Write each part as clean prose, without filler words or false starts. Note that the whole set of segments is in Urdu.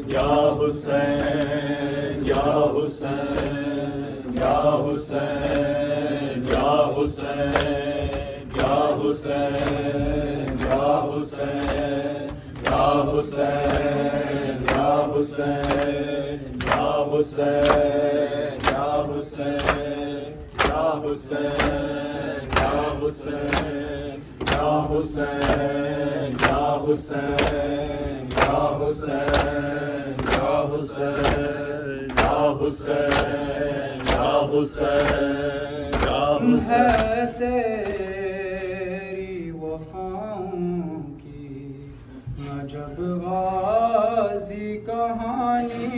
یا حسین یا حسین یا حسین یا حسین یا حسین یا حسین یا حسین یا حسین یا حسین یا حسین یا حسین یا حسین یا حسین یا حسین یا حسین یا حسین یا حسین یا حسین یا حسین ہے تیری وفاؤں کی عجب غازی کہانی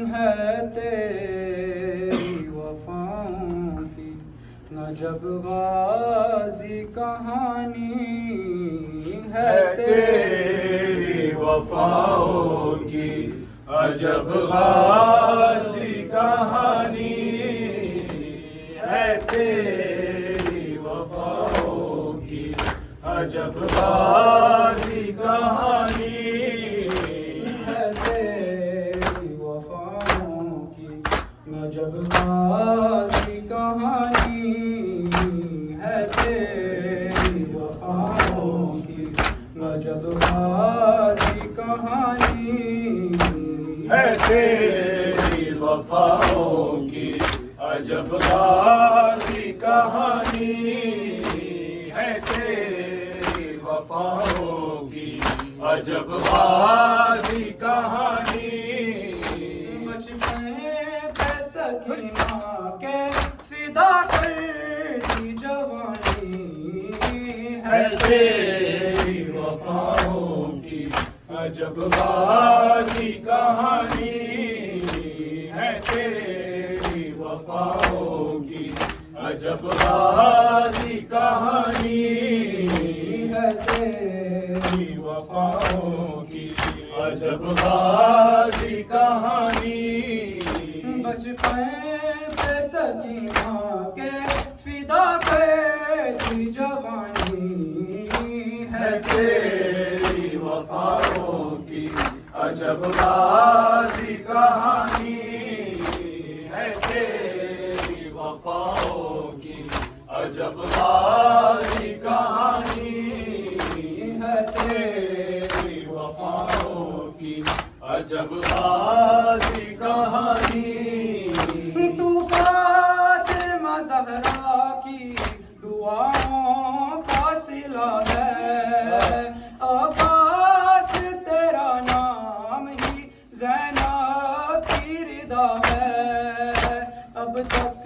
ہے تیری وفاؤں کی عجب غازی کہانی ہے تیری وفاؤں کی عجب غازی کہانی ہے تیری وفاؤں کی عجب غازی کہانی ہے تیری وفاؤں کی عجب غازی کہانی ہے تیری وفاؤں کی عجب غازی کہانی ہے تیری وفاؤں کی عجب غازی کہانی ہے تیری وفاؤں کی عجب غازی کہانی بچپن پہ سکینہ کے فدا کرتی جوانی ہے تیری وفاؤں کی عجب غازی کہانی ہے تیری وفاؤں کی عجب غازی کہانی ہے تیری وفاؤں کی عجب غازی کہانی بچپن پہ سکینہ کے فدا کرتی جوانی ہے تیری وفاؤں کی عجب غازی کہانی ہے تیری وفاؤں کی عجب غازی کہانی ہے تیری وفاؤں کی عجب غازی کہانی تو فاطمہ زہرا کی دعاؤں کا صلہ ہے عباس تیرا نام ہی زینب کی رضا ہے اب تک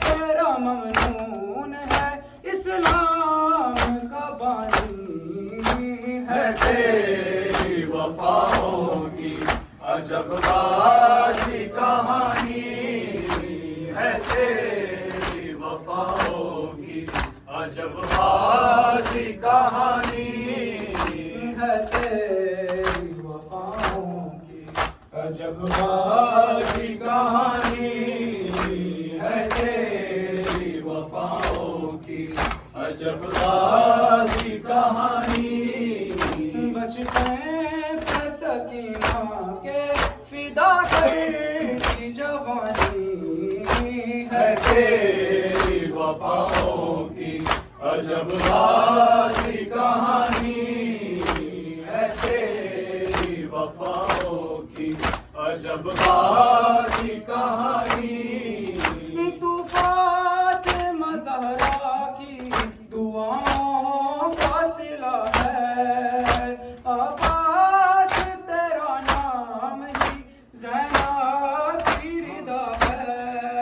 تیرا ممنون ہے اسلام کا بانی ہے تیری وفاؤں کی عجب غازی کہانی ہے تیری وفاؤں کی عجب غازی کہانی ہے تیری وفاؤں کی عجب غازی کہانی ہے تیری وفاؤں کی عجب غازی کہانی بچپن پہ سکینہ کے فدا کرتی جوانی ہے تیری وفاؤں کی عجب غازی کہانی ہے تیری وفاؤں کی عجب غازی کہانی تو فاطمہ زہرا کی دعاؤں کا صلہ ہے عباس تیرا نام ہی زینب کی رضا ہے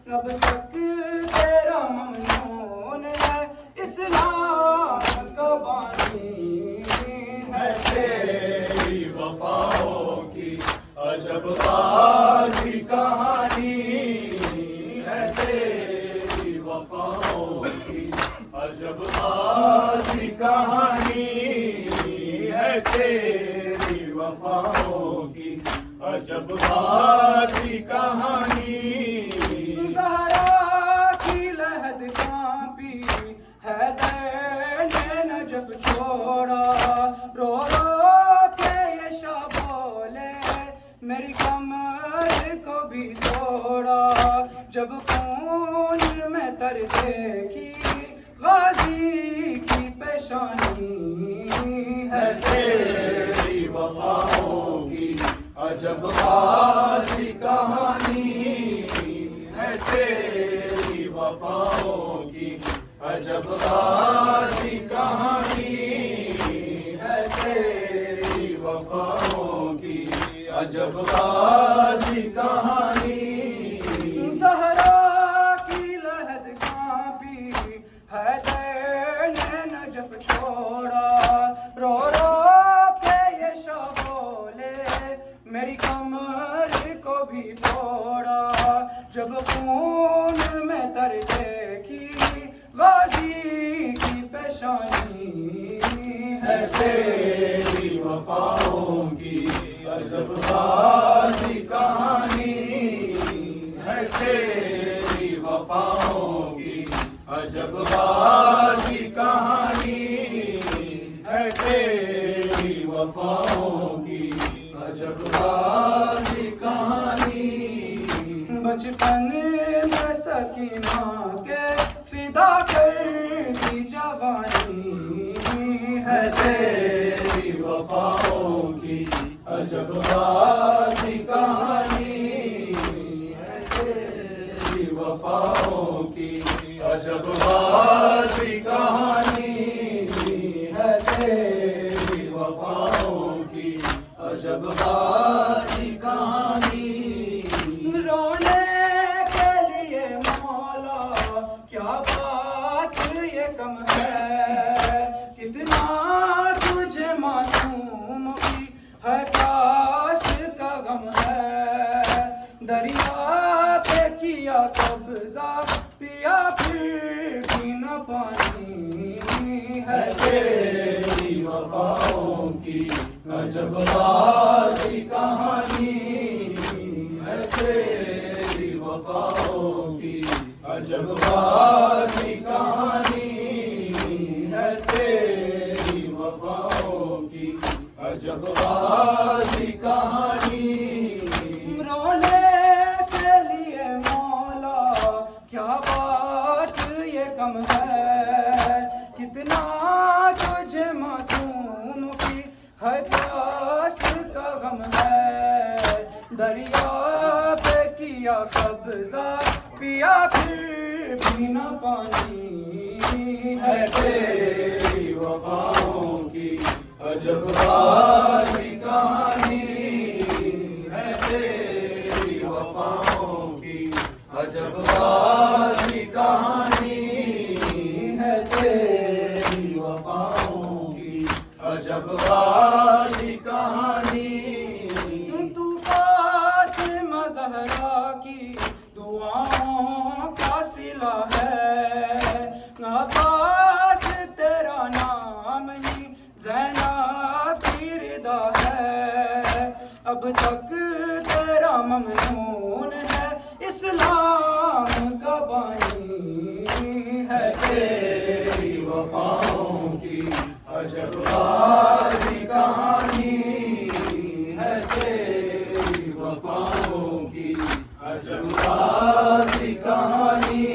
اب تک تیرا ممنون ہے اسلام کا بانی ہے تیری وفاؤں کی عجب غازی کہانی ہے تیری وفاؤں کی عجب غازی کہانی ہے تیری وفاؤں کی عجب غازی کہانی زہرا کی لہد کانپی حیدر نے نجف چھوڑا رو رو کے میری کمر کو بھی توڑا جب خون میں تر دیکھی غازی کی پیشانی ہے تیری وفاؤں کی عجب غازی کہانی ہے تیری وفاؤں کی عجب غازی کہانی ہے تیری وفاؤں کی عجب غازی کہانی زہرا کی لہد کانپی حیدر نے نجف چھوڑا رو رو کے یہ شاہ بولے میری کمر کو بھی توڑا جب خون میں تر دیکھی غازی کی پیشانی ہے تیری وفاؤں کی عجب غازی کہانی ہے تیری وفاؤں کی عجب غازی کہانی ہے تیری وفاؤں کی عجب غازی کہانی بچپن میں سکینہ کے فدا کر دی جوانی ہے تیری وفاؤں کی عجب غازی کہانی ہے تیری وفاؤں کی عجب غازی کہانی ہے تیری وفاؤں کی عجب غازی کہانی رونے کے لیے مولا کیا بات یہ کم ہے کتنا تجھے معصوم کی ہے کاس کا غم ہے دریا پہ کیا قبضہ پیا پھر بھی نہ پانی ہے تیری وفاؤں کی عجب غازی کہانی ہے تیری وفاؤں کی عجب غازی کہانی ہے تیری وفاؤں کی عجب غازی کہانی رونے کے لیے مولا کیا بات یہ کم ہے کتنا تجھے معصوم کی ہے پیاس کا غم ہے دریا پہ کیا قبضہ پیا پھر بھی نہ پانی ہے تیری وفاؤں کی عجب غازی کہانی ہے تیری وفاؤں کی عجب غازی کہانی ہے تیری وفاؤں کی عجب غازی کہانی تو فاطمہ زہرا کی دعاؤں کا صلہ ہے عباس تیرا نام ہی زینب کی رضا ہے اب تک تیرا ممنون ہے اسلام کا بانی ہے تیری وفاؤں کی عجب غازی کہانی ہے تیری وفاؤں کی عجب غازی کہانی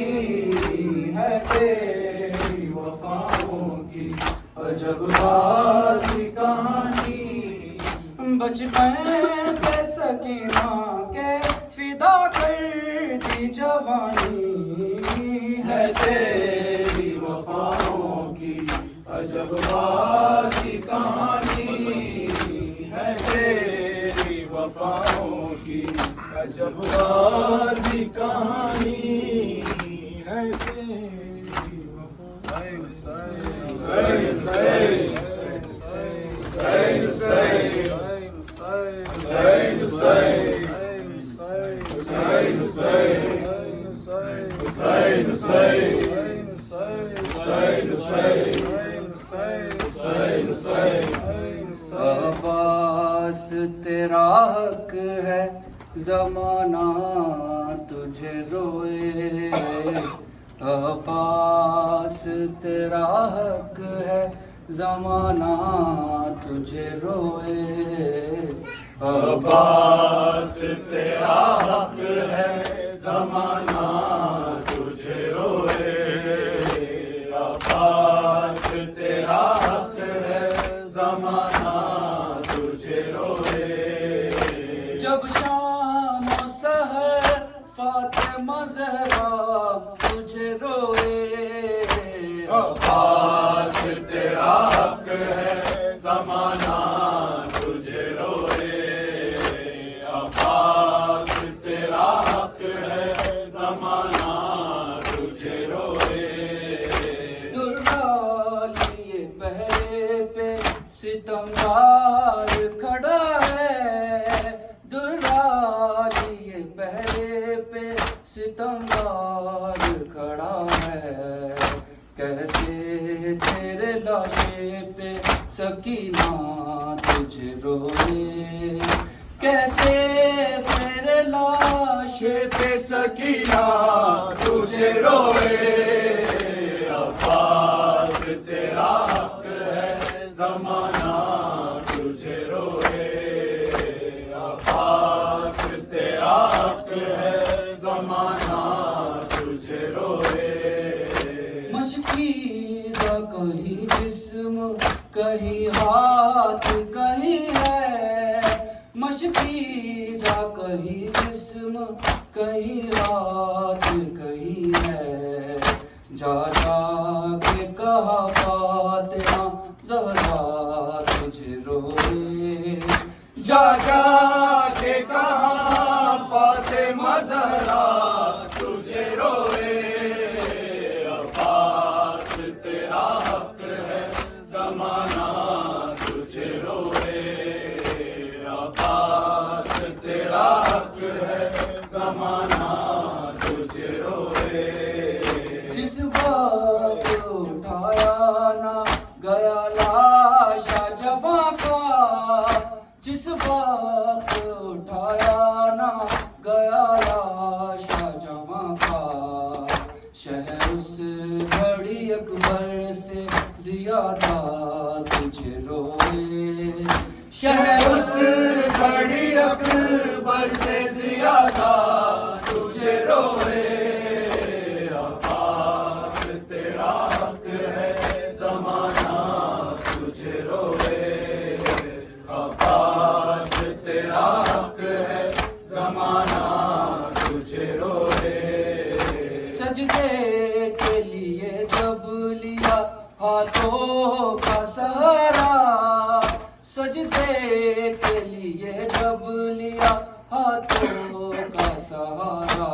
ہے تیری وفاؤں کی عجب غازی کہانی بچپن کے سکینہ کے فدا کر دی جوانی ہے تیری وفاؤں کی عجب غازی کہانی ہے تیری وفاؤں کی عجب غازی کہانی ہے تیری عباس تیرا حق ہے زمانہ تجھے روئے عباس تیرا حق ہے زمانہ تجھے روئے عباس تیرا حق ہے زمانہ تجھے روئے، عباس تیرا حق ہے زمانہ تجھے روئے۔ جب شام و سحر فاطمہ زہرا تجھے روئے، عباس تیرا حق ہے زمانہ تجھے روئے، عباس تیرا حق ہے زمانہ تجھے روئے۔ درا لیے پہرے پہ ستمگار کھڑا ہے، درا لیے پہرے پہ ستمگار کھڑا ہے، کیسے تیرے لاشے پہ سکینہ تجھے روئے، کیسے تیرے لاشے پہ سکینہ تجھے روئے، عباس تیرا حق ہے زمانہ تجھے روئے، عباس تیرا حق ہے زمانہ تجھے روئے۔ مشکیزہ کہیں جسم کہیں ہاتھ کہیں ہے، مشکیزہ کہیں جسم کہیں ہاتھ کہیں ہے، جا جا کے کہا فاطمہ زہرا تجھے روئے، جا جا کے کہا فاطمہ زہرا تجھے روئے، عباس تیرا حق ہے زمانہ تجھے روئے، عباس تیرا حق ہے زمانہ تجھے روئے۔ جس وقت اٹھایا نہ گیا لاشا جواں کا، جس وقت اٹھایا نہ گیا لاشا جواں کا، شہر اس گھڑی اکبر سے زیادہ تجھے روئے، شہر اس گھڑی اکبر سے زیادہ تجھے روئے، عباس تیرا حق ہے زمانہ تجھے روئے، عباس تیرا حق ہے زمانہ تجھے روئے۔ سجدے کے لیے جب لیا ہاتھوں کا سہارا، سجدے کے لیے جب لیا ہاتھوں کا سہارا،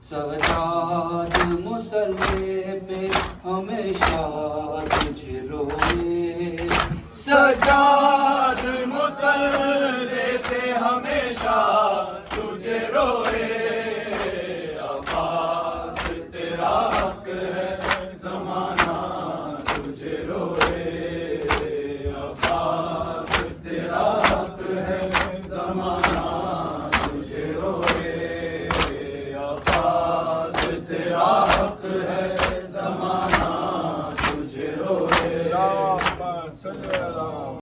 سجاد مصلی پہ ہمیشہ تجھے روئے، سجاد مصلی پہ ہمیشہ تجھے روئے،